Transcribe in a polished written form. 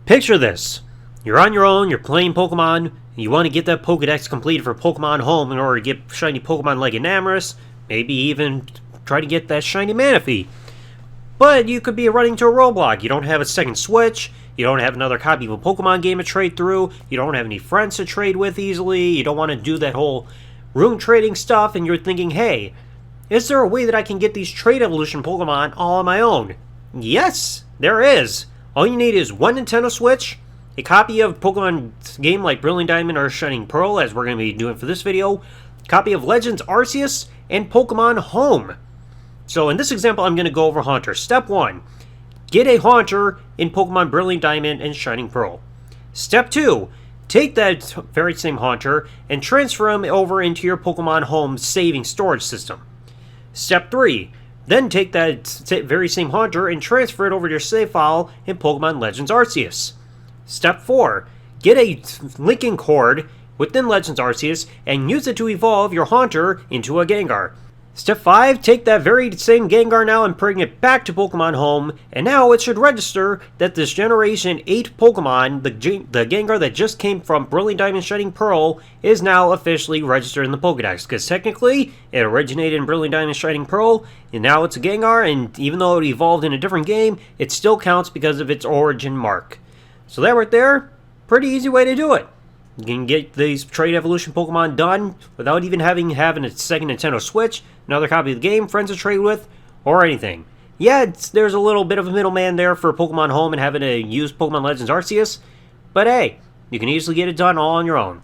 Picture this. You're on your own, you're playing Pokemon, and you want to get that Pokedex completed for Pokemon Home in order to get shiny Pokemon like Enamorus, maybe even try to get that shiny Manaphy. But you could be running into a roadblock. You don't have a second Switch, you don't have another copy of a Pokemon game to trade through, you don't have any friends to trade with easily, you don't want to do that whole room trading stuff, and you're thinking, hey, is there a way that I can get these trade evolution Pokemon all on my own? Yes, there is. All you need is one Nintendo Switch, a copy of Pokemon game like Brilliant Diamond or Shining Pearl, as we're going to be doing for this video, a copy of Legends Arceus, and Pokemon Home. So in this example, I'm going to go over Haunter. Step 1, get a Haunter in Pokemon Brilliant Diamond and Shining Pearl. Step 2, take that very same Haunter and transfer him over into your Pokemon Home saving storage system. Step 3, then take that very same Haunter and transfer it over to your save file in Pokemon Legends Arceus. Step 4, get a linking cord within Legends Arceus and use it to evolve your Haunter into a Gengar. Step 5, take that very same Gengar now and bring it back to Pokemon Home, and now it should register that this Generation 8 Pokemon, the Gengar that just came from Brilliant Diamond Shining Pearl, is now officially registered in the Pokedex, because technically, it originated in Brilliant Diamond Shining Pearl, and now it's a Gengar, and even though it evolved in a different game, it still counts because of its origin mark. So that right there, pretty easy way to do it. You can get these trade evolution Pokemon done without even having a second Nintendo Switch, another copy of the game, friends to trade with, or anything. Yeah, there's a little bit of a middleman there for Pokemon Home and having to use Pokemon Legends Arceus, but hey, you can easily get it done all on your own.